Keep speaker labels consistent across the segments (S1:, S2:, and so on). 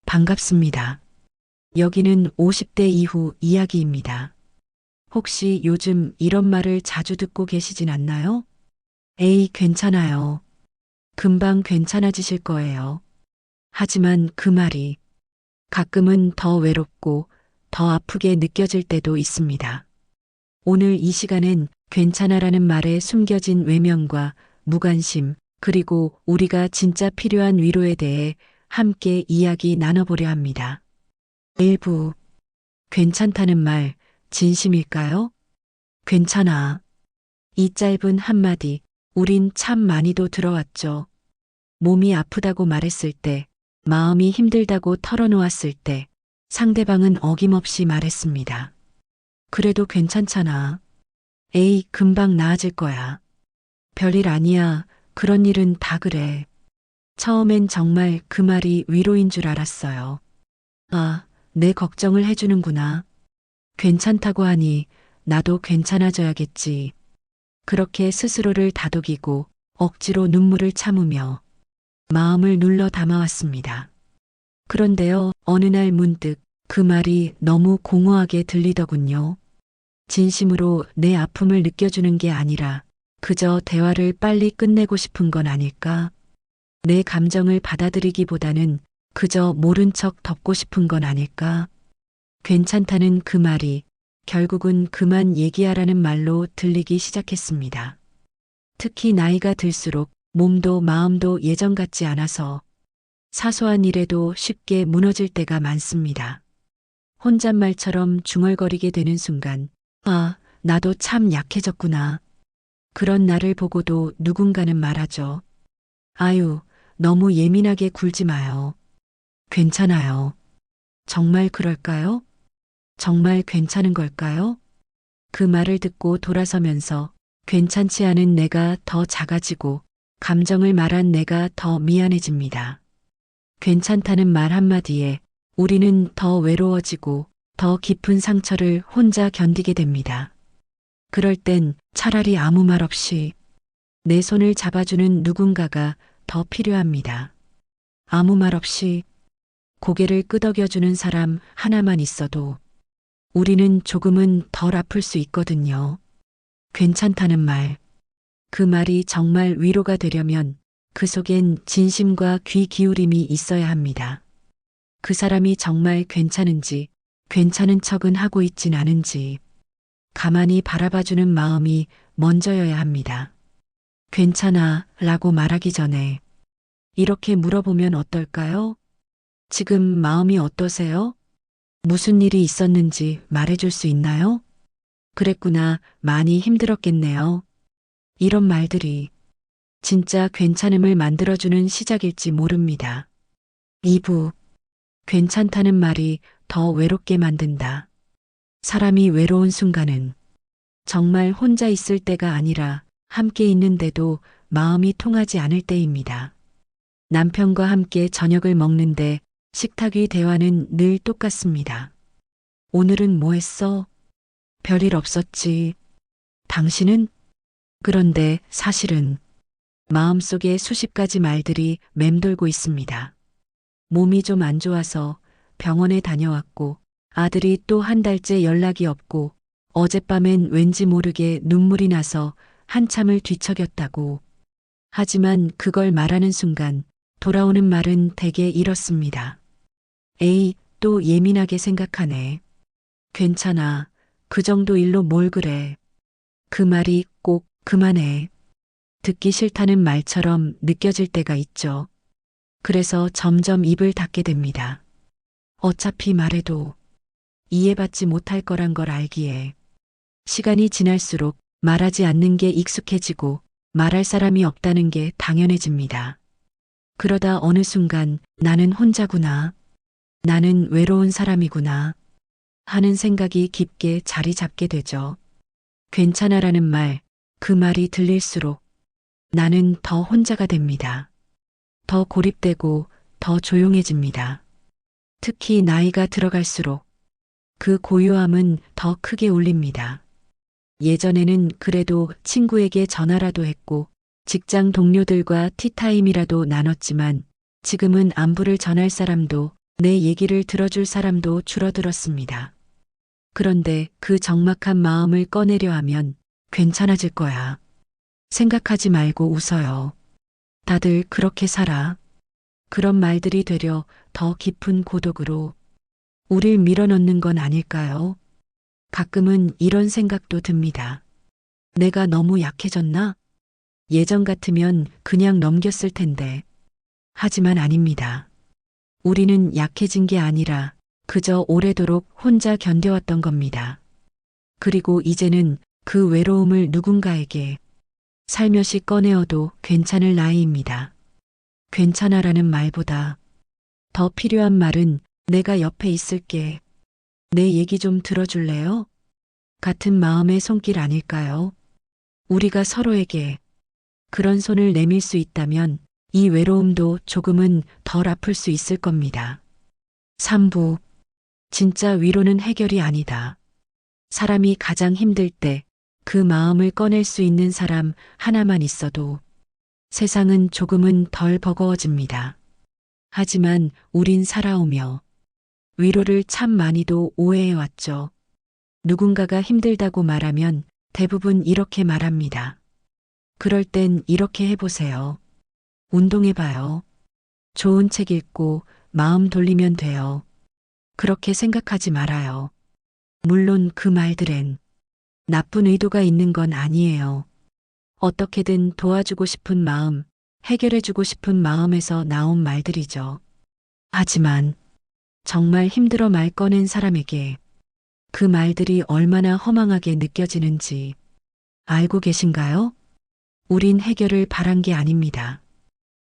S1: 반갑습니다. 여기는 50대 이후 이야기입니다. 혹시 요즘 이런 말을 자주 듣고 계시진 않나요? 에이, 괜찮아요. 금방 괜찮아지실 거예요. 하지만 그 말이 가끔은 더 외롭고 더 아프게 느껴질 때도 있습니다. 오늘 이 시간엔 괜찮아라는 말에 숨겨진 외면과 무관심, 그리고 우리가 진짜 필요한 위로에 대해 함께 이야기 나눠보려 합니다. 일부, 괜찮다는 말, 진심일까요? 괜찮아. 이 짧은 한마디, 우린 참 많이도 들어왔죠. 몸이 아프다고 말했을 때, 마음이 힘들다고 털어놓았을 때, 상대방은 어김없이 말했습니다. 그래도 괜찮잖아. 에이, 금방 나아질 거야. 별일 아니야. 그런 일은 다 그래. 처음엔 정말 그 말이 위로인 줄 알았어요. 아, 내 걱정을 해주는구나. 괜찮다고 하니 나도 괜찮아져야겠지. 그렇게 스스로를 다독이고 억지로 눈물을 참으며 마음을 눌러 담아왔습니다. 그런데요, 어느 날 문득 그 말이 너무 공허하게 들리더군요. 진심으로 내 아픔을 느껴주는 게 아니라 그저 대화를 빨리 끝내고 싶은 건 아닐까? 내 감정을 받아들이기보다는 그저 모른 척 덮고 싶은 건 아닐까? 괜찮다는 그 말이 결국은 그만 얘기하라는 말로 들리기 시작했습니다. 특히 나이가 들수록 몸도 마음도 예전 같지 않아서 사소한 일에도 쉽게 무너질 때가 많습니다. 혼잣말처럼 중얼거리게 되는 순간, 아, 나도 참 약해졌구나. 그런 나를 보고도 누군가는 말하죠. 아유, 너무 예민하게 굴지 마요. 괜찮아요. 정말 그럴까요? 정말 괜찮은 걸까요? 그 말을 듣고 돌아서면서 괜찮지 않은 내가 더 작아지고 감정을 말한 내가 더 미안해집니다. 괜찮다는 말 한마디에 우리는 더 외로워지고 더 깊은 상처를 혼자 견디게 됩니다. 그럴 땐 차라리 아무 말 없이 내 손을 잡아주는 누군가가 더 필요합니다. 아무 말 없이 고개를 끄덕여주는 사람 하나만 있어도 우리는 조금은 덜 아플 수 있거든요. 괜찮다는 말. 그 말이 정말 위로가 되려면 그 속엔 진심과 귀 기울임이 있어야 합니다. 그 사람이 정말 괜찮은지, 괜찮은 척은 하고 있진 않은지, 가만히 바라봐주는 마음이 먼저여야 합니다. 괜찮아 라고 말하기 전에 이렇게 물어보면 어떨까요? 지금 마음이 어떠세요? 무슨 일이 있었는지 말해줄 수 있나요? 그랬구나, 많이 힘들었겠네요. 이런 말들이 진짜 괜찮음을 만들어주는 시작일지 모릅니다. 2부, 괜찮다는 말이 더 외롭게 만든다. 사람이 외로운 순간은 정말 혼자 있을 때가 아니라 함께 있는데도 마음이 통하지 않을 때입니다. 남편과 함께 저녁을 먹는데 식탁 위 대화는 늘 똑같습니다. 오늘은 뭐 했어? 별일 없었지. 당신은? 그런데 사실은 마음속에 수십 가지 말들이 맴돌고 있습니다. 몸이 좀 안 좋아서 병원에 다녀왔고, 아들이 또 한 달째 연락이 없고, 어젯밤엔 왠지 모르게 눈물이 나서 한참을 뒤척였다고. 하지만 그걸 말하는 순간 돌아오는 말은 대개 이렇습니다. 에이, 또 예민하게 생각하네. 괜찮아. 그 정도 일로 뭘 그래. 그 말이 꼭 그만해. 듣기 싫다는 말처럼 느껴질 때가 있죠. 그래서 점점 입을 닫게 됩니다. 어차피 말해도 이해받지 못할 거란 걸 알기에. 시간이 지날수록 말하지 않는 게 익숙해지고 말할 사람이 없다는 게 당연해집니다. 그러다 어느 순간 나는 혼자구나. 나는 외로운 사람이구나. 하는 생각이 깊게 자리 잡게 되죠. 괜찮아라는 말, 그 말이 들릴수록 나는 더 혼자가 됩니다. 더 고립되고 더 조용해집니다. 특히 나이가 들어갈수록 그 고요함은 더 크게 울립니다. 예전에는 그래도 친구에게 전화라도 했고 직장 동료들과 티타임이라도 나눴지만 지금은 안부를 전할 사람도 내 얘기를 들어줄 사람도 줄어들었습니다. 그런데 그 적막한 마음을 꺼내려 하면 괜찮아질 거야. 생각하지 말고 웃어요. 다들 그렇게 살아. 그런 말들이 되려 더 깊은 고독으로 우릴 밀어넣는 건 아닐까요? 가끔은 이런 생각도 듭니다. 내가 너무 약해졌나? 예전 같으면 그냥 넘겼을 텐데. 하지만 아닙니다. 우리는 약해진 게 아니라 그저 오래도록 혼자 견뎌왔던 겁니다. 그리고 이제는 그 외로움을 누군가에게 살며시 꺼내어도 괜찮을 나이입니다. 괜찮아라는 말보다 더 필요한 말은 내가 옆에 있을게. 내 얘기 좀 들어줄래요? 같은 마음의 손길 아닐까요? 우리가 서로에게 그런 손을 내밀 수 있다면 이 외로움도 조금은 덜 아플 수 있을 겁니다. 3부. 진짜 위로는 해결이 아니다. 사람이 가장 힘들 때 그 마음을 꺼낼 수 있는 사람 하나만 있어도 세상은 조금은 덜 버거워집니다. 하지만 우린 살아오며 위로를 참 많이도 오해해왔죠. 누군가가 힘들다고 말하면 대부분 이렇게 말합니다. 그럴 땐 이렇게 해보세요. 운동해봐요. 좋은 책 읽고 마음 돌리면 돼요. 그렇게 생각하지 말아요. 물론 그 말들엔 나쁜 의도가 있는 건 아니에요. 어떻게든 도와주고 싶은 마음, 해결해주고 싶은 마음에서 나온 말들이죠. 하지만 정말 힘들어 말 꺼낸 사람에게 그 말들이 얼마나 허망하게 느껴지는지 알고 계신가요? 우린 해결을 바란 게 아닙니다.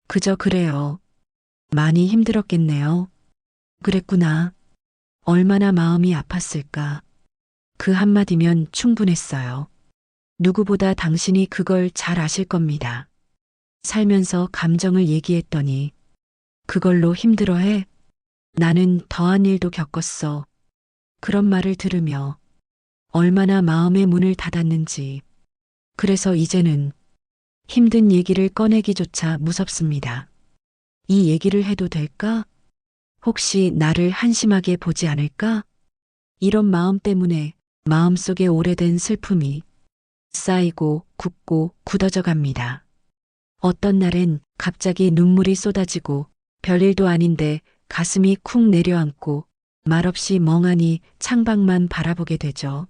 S1: 그저 그래요. 많이 힘들었겠네요. 그랬구나. 얼마나 마음이 아팠을까. 그 한마디면 충분했어요. 누구보다 당신이 그걸 잘 아실 겁니다. 살면서 감정을 얘기했더니 그걸로 힘들어해? 나는 더한 일도 겪었어. 그런 말을 들으며 얼마나 마음의 문을 닫았는지. 그래서 이제는 힘든 얘기를 꺼내기조차 무섭습니다. 이 얘기를 해도 될까? 혹시 나를 한심하게 보지 않을까? 이런 마음 때문에 마음속에 오래된 슬픔이 쌓이고 굳고 굳어져 갑니다. 어떤 날엔 갑자기 눈물이 쏟아지고 별일도 아닌데 가슴이 쿵 내려앉고 말없이 멍하니 창밖만 바라보게 되죠.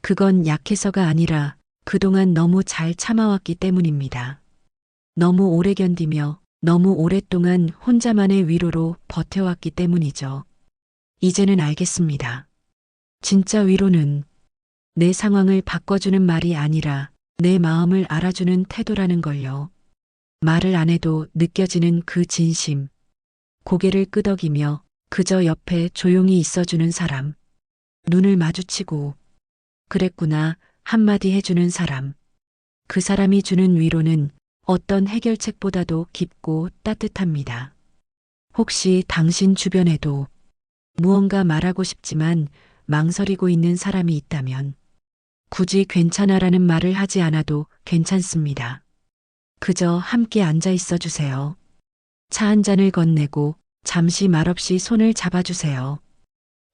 S1: 그건 약해서가 아니라 그동안 너무 잘 참아왔기 때문입니다. 너무 오래 견디며 너무 오랫동안 혼자만의 위로로 버텨왔기 때문이죠. 이제는 알겠습니다. 진짜 위로는 내 상황을 바꿔주는 말이 아니라 내 마음을 알아주는 태도라는 걸요. 말을 안 해도 느껴지는 그 진심. 고개를 끄덕이며 그저 옆에 조용히 있어주는 사람. 눈을 마주치고 그랬구나 한마디 해주는 사람. 그 사람이 주는 위로는 어떤 해결책보다도 깊고 따뜻합니다. 혹시 당신 주변에도 무언가 말하고 싶지만 망설이고 있는 사람이 있다면 굳이 괜찮아라는 말을 하지 않아도 괜찮습니다. 그저 함께 앉아 있어 주세요. 차 한 잔을 건네고 잠시 말없이 손을 잡아주세요.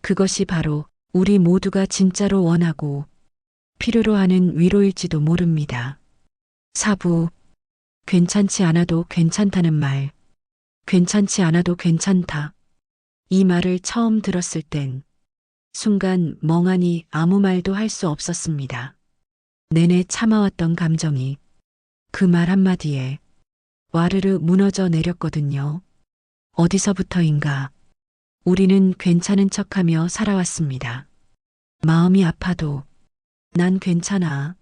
S1: 그것이 바로 우리 모두가 진짜로 원하고 필요로 하는 위로일지도 모릅니다. 4부. 괜찮지 않아도 괜찮다는 말. 괜찮지 않아도 괜찮다. 이 말을 처음 들었을 땐 순간 멍하니 아무 말도 할 수 없었습니다. 내내 참아왔던 감정이 그 말 한마디에 와르르 무너져 내렸거든요. 어디서부터인가 우리는 괜찮은 척하며 살아왔습니다. 마음이 아파도 난 괜찮아.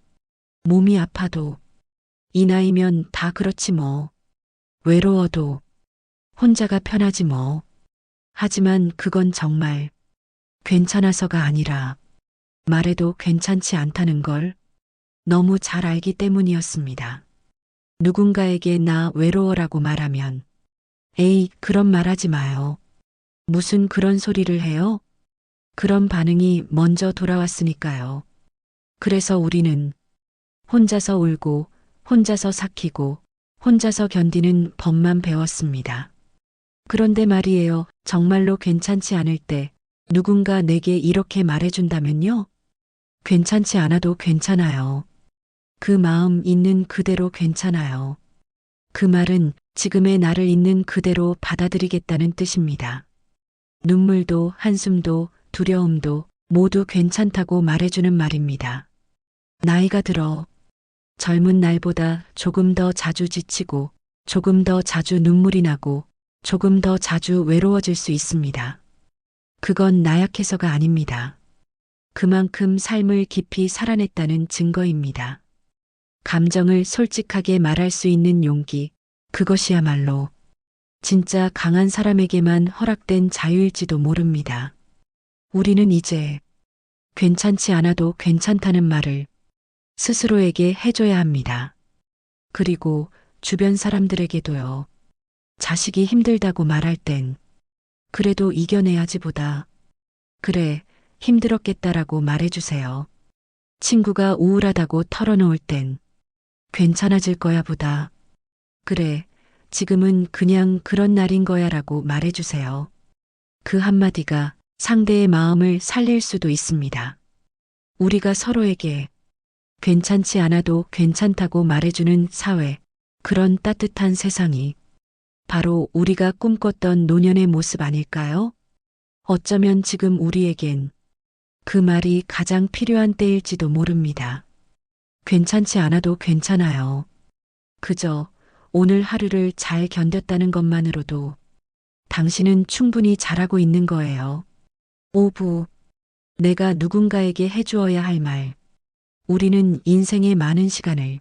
S1: 몸이 아파도 이 나이면 다 그렇지 뭐. 외로워도 혼자가 편하지 뭐. 하지만 그건 정말 괜찮아서가 아니라 말해도 괜찮지 않다는 걸 너무 잘 알기 때문이었습니다. 누군가에게 나 외로워라고 말하면 에이, 그런 말 하지 마요. 무슨 그런 소리를 해요? 그런 반응이 먼저 돌아왔으니까요. 그래서 우리는 혼자서 울고 혼자서 삭히고 혼자서 견디는 법만 배웠습니다. 그런데 말이에요. 정말로 괜찮지 않을 때 누군가 내게 이렇게 말해준다면요? 괜찮지 않아도 괜찮아요. 그 마음 있는 그대로 괜찮아요. 그 말은 지금의 나를 있는 그대로 받아들이겠다는 뜻입니다. 눈물도 한숨도 두려움도 모두 괜찮다고 말해주는 말입니다. 나이가 들어 젊은 날보다 조금 더 자주 지치고 조금 더 자주 눈물이 나고 조금 더 자주 외로워질 수 있습니다. 그건 나약해서가 아닙니다. 그만큼 삶을 깊이 살아냈다는 증거입니다. 감정을 솔직하게 말할 수 있는 용기, 그것이야말로 진짜 강한 사람에게만 허락된 자유일지도 모릅니다. 우리는 이제 괜찮지 않아도 괜찮다는 말을 스스로에게 해줘야 합니다. 그리고 주변 사람들에게도요. 자식이 힘들다고 말할 땐 그래도 이겨내야지 보다 그래 힘들었겠다라고 말해주세요. 친구가 우울하다고 털어놓을 땐 괜찮아질 거야 보다 그래 지금은 그냥 그런 날인 거야 라고 말해주세요. 그 한마디가 상대의 마음을 살릴 수도 있습니다. 우리가 서로에게 괜찮지 않아도 괜찮다고 말해주는 사회, 그런 따뜻한 세상이 바로 우리가 꿈꿨던 노년의 모습 아닐까요? 어쩌면 지금 우리에겐 그 말이 가장 필요한 때일지도 모릅니다. 괜찮지 않아도 괜찮아요. 그저 오늘 하루를 잘 견뎠다는 것만으로도 당신은 충분히 잘하고 있는 거예요. 5부. 내가 누군가에게 해주어야 할 말. 우리는 인생의 많은 시간을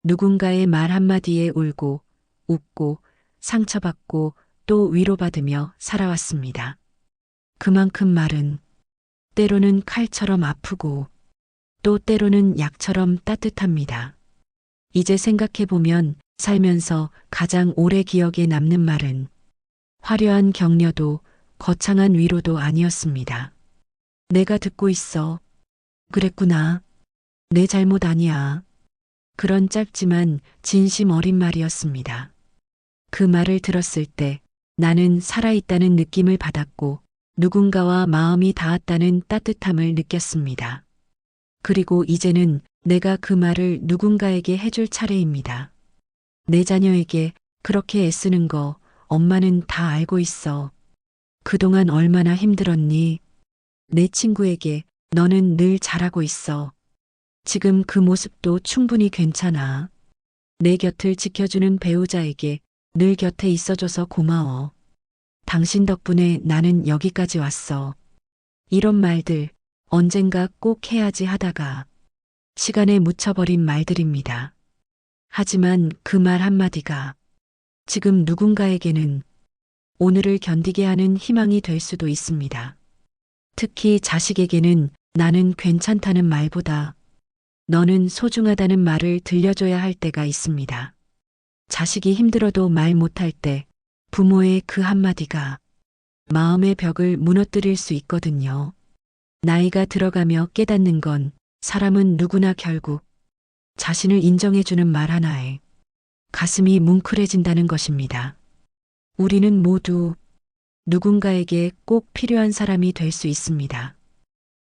S1: 누군가의 말 한마디에 울고, 웃고, 상처받고 또 위로받으며 살아왔습니다. 그만큼 말은 때로는 칼처럼 아프고 또 때로는 약처럼 따뜻합니다. 이제 생각해보면 살면서 가장 오래 기억에 남는 말은 화려한 격려도 거창한 위로도 아니었습니다. 내가 듣고 있어. 그랬구나. 내 잘못 아니야. 그런 짧지만 진심 어린 말이었습니다. 그 말을 들었을 때 나는 살아있다는 느낌을 받았고 누군가와 마음이 닿았다는 따뜻함을 느꼈습니다. 그리고 이제는 내가 그 말을 누군가에게 해줄 차례입니다. 내 자녀에게 그렇게 애쓰는 거 엄마는 다 알고 있어. 그동안 얼마나 힘들었니? 내 친구에게 너는 늘 잘하고 있어. 지금 그 모습도 충분히 괜찮아. 내 곁을 지켜주는 배우자에게 늘 곁에 있어줘서 고마워. 당신 덕분에 나는 여기까지 왔어. 이런 말들 언젠가 꼭 해야지 하다가 시간에 묻혀버린 말들입니다. 하지만 그 말 한마디가 지금 누군가에게는 오늘을 견디게 하는 희망이 될 수도 있습니다. 특히 자식에게는 나는 괜찮다는 말보다 너는 소중하다는 말을 들려줘야 할 때가 있습니다. 자식이 힘들어도 말 못할 때 부모의 그 한마디가 마음의 벽을 무너뜨릴 수 있거든요. 나이가 들어가며 깨닫는 건 사람은 누구나 결국 자신을 인정해주는 말 하나에 가슴이 뭉클해진다는 것입니다. 우리는 모두 누군가에게 꼭 필요한 사람이 될 수 있습니다.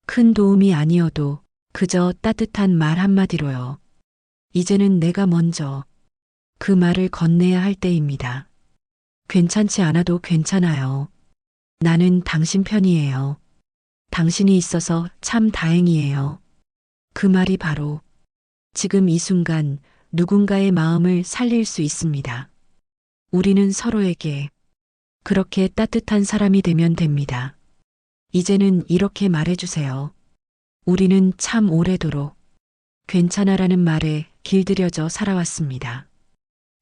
S1: 큰 도움이 아니어도 그저 따뜻한 말 한마디로요. 이제는 내가 먼저 그 말을 건네야 할 때입니다. 괜찮지 않아도 괜찮아요. 나는 당신 편이에요. 당신이 있어서 참 다행이에요. 그 말이 바로 지금 이 순간 누군가의 마음을 살릴 수 있습니다. 우리는 서로에게 그렇게 따뜻한 사람이 되면 됩니다. 이제는 이렇게 말해주세요. 우리는 참 오래도록 괜찮아라는 말에 길들여져 살아왔습니다.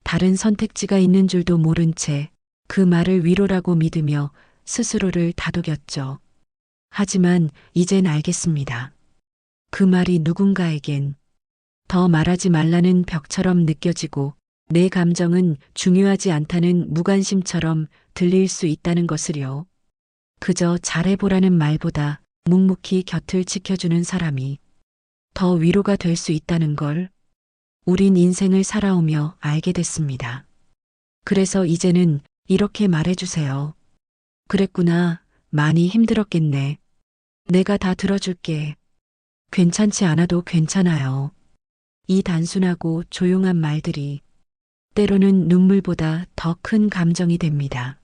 S1: 다른 선택지가 있는 줄도 모른 채 그 말을 위로라고 믿으며 스스로를 다독였죠. 하지만 이젠 알겠습니다. 그 말이 누군가에겐 더 말하지 말라는 벽처럼 느껴지고 내 감정은 중요하지 않다는 무관심처럼 들릴 수 있다는 것을요. 그저 잘해보라는 말보다 묵묵히 곁을 지켜주는 사람이 더 위로가 될 수 있다는 걸 우린 인생을 살아오며 알게 됐습니다. 그래서 이제는 이렇게 말해주세요. 그랬구나. 많이 힘들었겠네. 내가 다 들어줄게. 괜찮지 않아도 괜찮아요. 이 단순하고 조용한 말들이 때로는 눈물보다 더 큰 감정이 됩니다.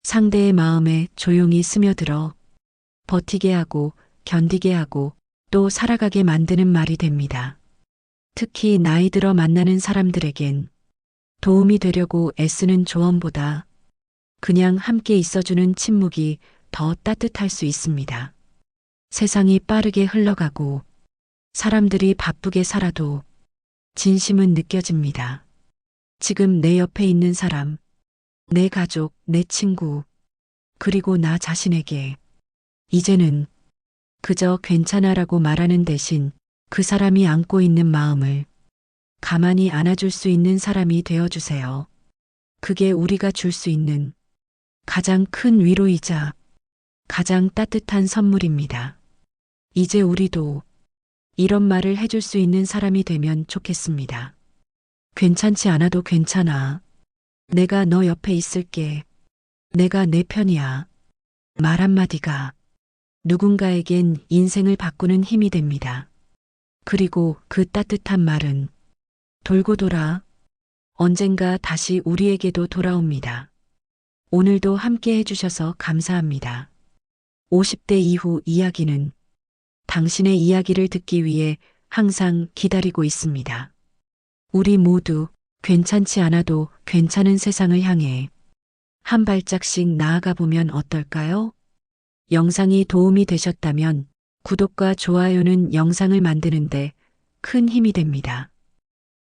S1: 상대의 마음에 조용히 스며들어 버티게 하고 견디게 하고 또 살아가게 만드는 말이 됩니다. 특히 나이 들어 만나는 사람들에겐 도움이 되려고 애쓰는 조언보다 그냥 함께 있어주는 침묵이 더 따뜻할 수 있습니다. 세상이 빠르게 흘러가고 사람들이 바쁘게 살아도 진심은 느껴집니다. 지금 내 옆에 있는 사람, 내 가족, 내 친구, 그리고 나 자신에게 이제는 그저 괜찮아라고 말하는 대신 그 사람이 안고 있는 마음을 가만히 안아줄 수 있는 사람이 되어주세요. 그게 우리가 줄 수 있는 가장 큰 위로이자 가장 따뜻한 선물입니다. 이제 우리도 이런 말을 해줄 수 있는 사람이 되면 좋겠습니다. 괜찮지 않아도 괜찮아. 내가 너 옆에 있을게. 내가 내 편이야. 말 한마디가 누군가에겐 인생을 바꾸는 힘이 됩니다. 그리고 그 따뜻한 말은 돌고 돌아 언젠가 다시 우리에게도 돌아옵니다. 오늘도 함께 해주셔서 감사합니다. 50대 이후 이야기는 당신의 이야기를 듣기 위해 항상 기다리고 있습니다. 우리 모두 괜찮지 않아도 괜찮은 세상을 향해 한 발짝씩 나아가 보면 어떨까요? 영상이 도움이 되셨다면 구독과 좋아요는 영상을 만드는데 큰 힘이 됩니다.